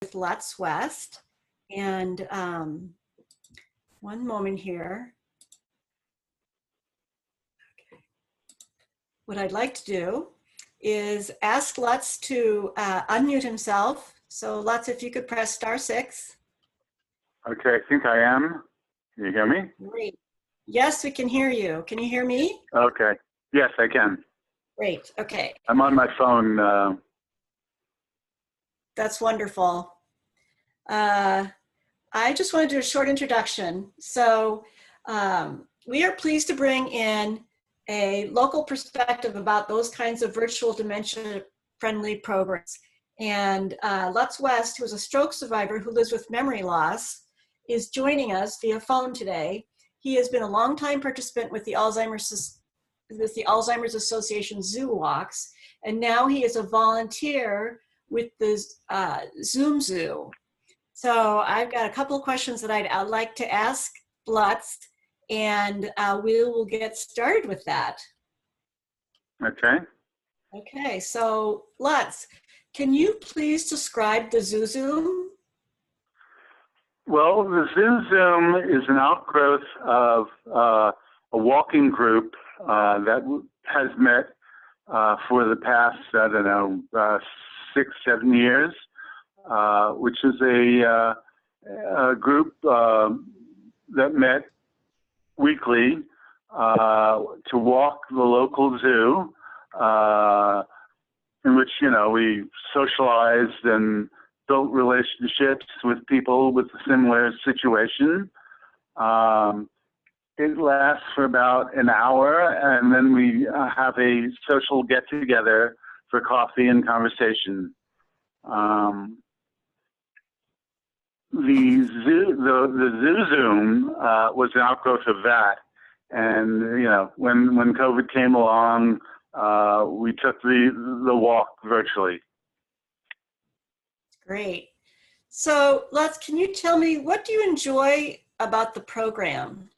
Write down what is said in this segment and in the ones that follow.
with Let's West. And one moment here. Okay. What I'd like to do is ask Lutz to unmute himself. So Lutz, if you could press *6. Okay, I think I am. Can you hear me? Great. Yes, we can hear you. Can you hear me? Okay. Yes, I can. Great. Okay. I'm on my phone. That's wonderful. I just want to do a short introduction. So we are pleased to bring in a local perspective about those kinds of virtual dementia-friendly programs. And Lutz West, who is a stroke survivor who lives with memory loss, is joining us via phone today. He has been a longtime participant with the Alzheimer's Association Zoo Walks, and now he is a volunteer with the Zoom Zoo. So I've got a couple of questions that I'd like to ask Lutz, and we will get started with that. Okay. Okay, so Lutz, can you please describe the Zoo Zoom? Well, the Zoo Zoom is an outgrowth of a walking group that has met for the past, I don't know, 6, 7 years, which is a group that met weekly to walk the local zoo, in which, you know, we socialized and built relationships with people with a similar situation. It lasts for about an hour, and then we have a social get-together for coffee and conversation. The Zoo Zoom was an outgrowth of that, and you know, when COVID came along, we took the walk virtually. Great. So Lutz, can you tell me, what do you enjoy about the program?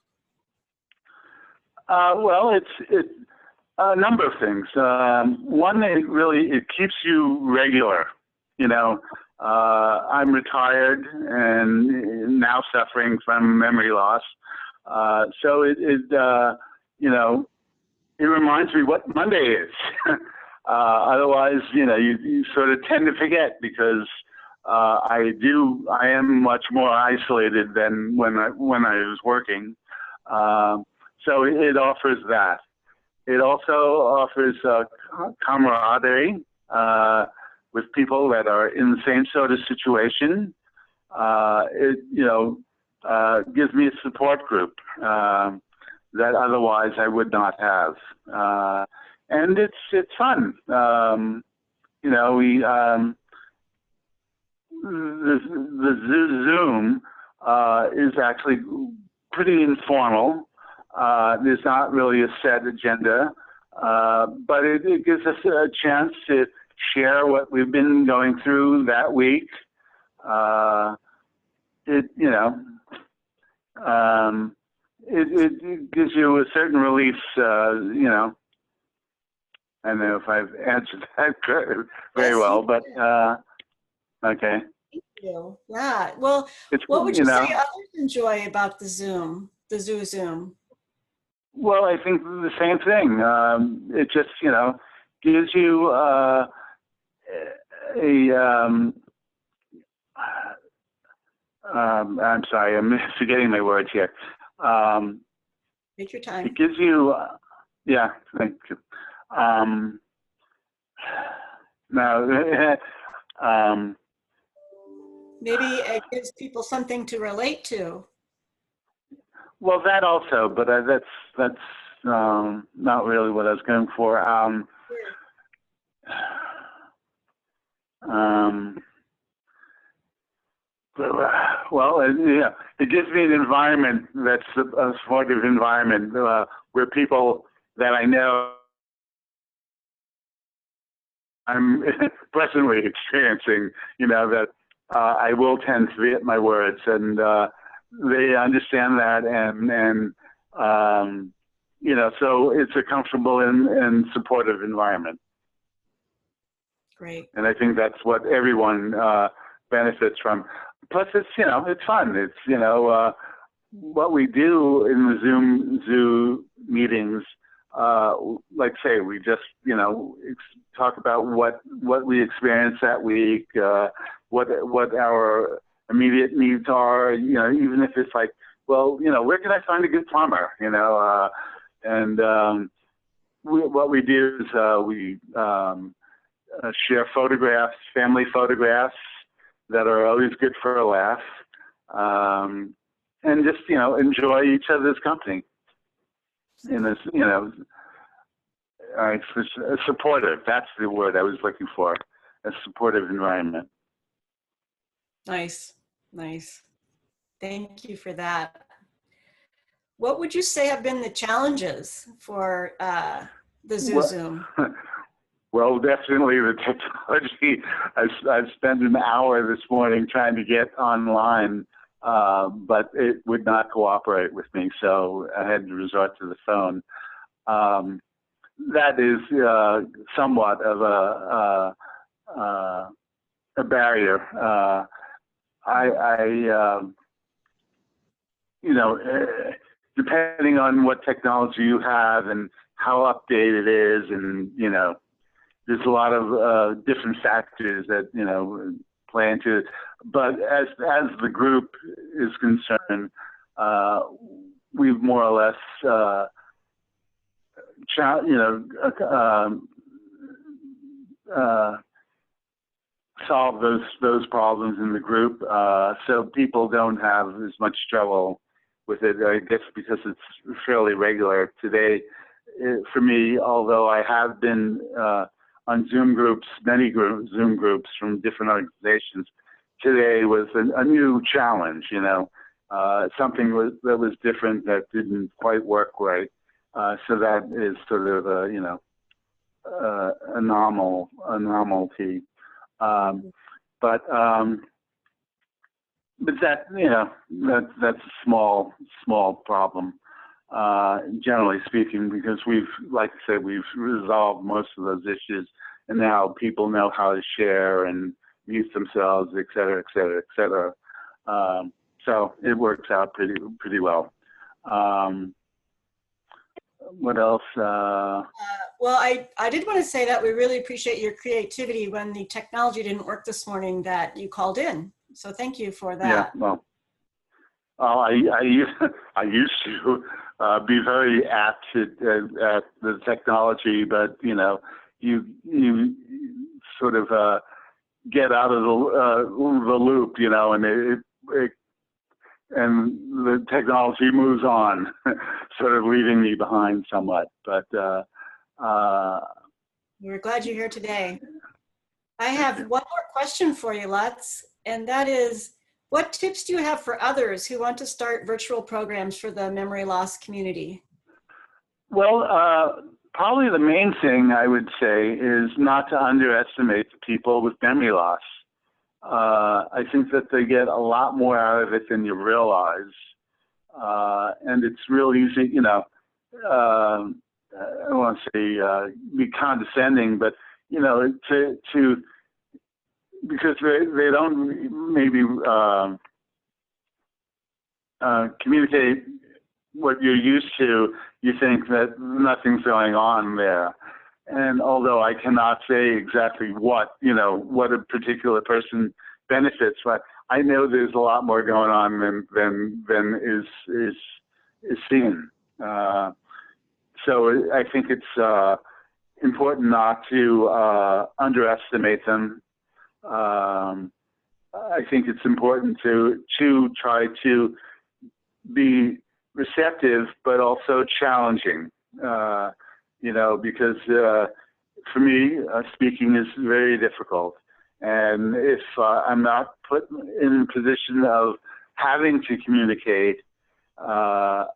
Well, it's a number of things. One, it keeps you regular. You know, I'm retired and now suffering from memory loss. So you know, it reminds me what Monday is. Otherwise, you know, you sort of tend to forget because I am much more isolated than when I was working. So it offers that. It also offers camaraderie with people that are in the same sort of situation. It, you know, gives me a support group that otherwise I would not have. And it's fun. You know, the Zoom is actually pretty informal. There's not really a set agenda, but it gives us a chance to share what we've been going through that week. You know, it gives you a certain relief. You know, I don't know if I've answered that very well, but okay. Thank you. Yeah. Well, what would you say others enjoy about the Zoo Zoom? Well, I think the same thing. It just, you know, gives you I'm sorry, I'm forgetting my words here. Take your time. It gives you, yeah, thank you. Maybe it gives people something to relate to. Well, that also, but that's not really what I was going for. Well, yeah, it gives me an environment that's a supportive environment where people that I know I'm presently experiencing, you know, that I will tend to forget my words, and they understand that, and you know, so it's a comfortable and supportive environment. Great. And I think that's what everyone benefits from. Plus, it's, you know, it's fun. It's, you know, what we do in the Zoom meetings, like say, we just, you know, talk about what we experienced that week, what our immediate needs are, you know, even if it's like, well, you know, where can I find a good plumber, you know, what we do is we share photographs, family photographs that are always good for a laugh, and just, you know, enjoy each other's company in this, you know, supportive. That's the word I was looking for, a supportive environment. Nice, nice. Thank you for that. What would you say have been the challenges for the Zoom? Well, definitely the technology. I've spent an hour this morning trying to get online, but it would not cooperate with me, so I had to resort to the phone. That is somewhat of a barrier. You know, depending on what technology you have and how updated it is, and, you know, there's a lot of different factors that, you know, play into it. But as the group is concerned, we've more or less, you know, solved those problems in the group, so people don't have as much trouble with it. I guess because it's fairly regular today. For me, although I have been on Zoom groups, many Zoom groups from different organizations, today was a new challenge, you know, something that was different, that didn't quite work right. So that is sort of a, you know, a novelty. But that, you know, that's a small problem, generally speaking, because we've, like I said, we've resolved most of those issues, and now people know how to share and mute themselves, et cetera, et cetera, et cetera. So it works out pretty well. What else? Well, I did want to say that we really appreciate your creativity when the technology didn't work this morning, that you called in. So thank you for that. Yeah, well, I used to be very apt at the technology, but, you know, you sort of get out of the loop, you know, and and the technology moves on, sort of leaving me behind somewhat. But we're glad you're here today. I have one more question for you, Lutz, and that is, what tips do you have for others who want to start virtual programs for the memory loss community? Well, probably the main thing I would say is not to underestimate the people with memory loss. I think that they get a lot more out of it than you realize. And it's real easy, you know, I don't want to say be condescending, but, you know, because they don't maybe communicate what you're used to, you think that nothing's going on there. And although I cannot say exactly what, you know, what a particular person benefits, but I know there's a lot more going on than is seen. So I think it's important not to underestimate them. I think it's important to try to be receptive, but also challenging. You know, because for me, speaking is very difficult. And if I'm not put in a position of having to communicate, I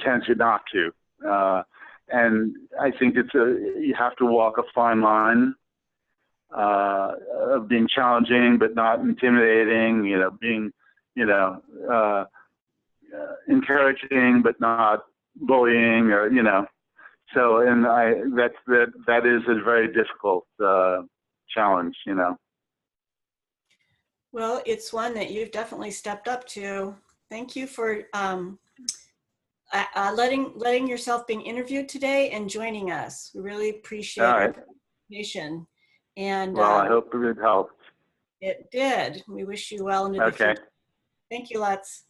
tend to not to. And I think you have to walk a fine line of being challenging, but not intimidating, you know, being, you know, encouraging, but not bullying, or, you know. So, and that is a very difficult challenge, you know. Well, it's one that you've definitely stepped up to. Thank you for letting yourself being interviewed today and joining us. We really All appreciate your right. participation. And Well, I hope it helped. it did. We wish you well into the Okay. future. Thank you, Lutz.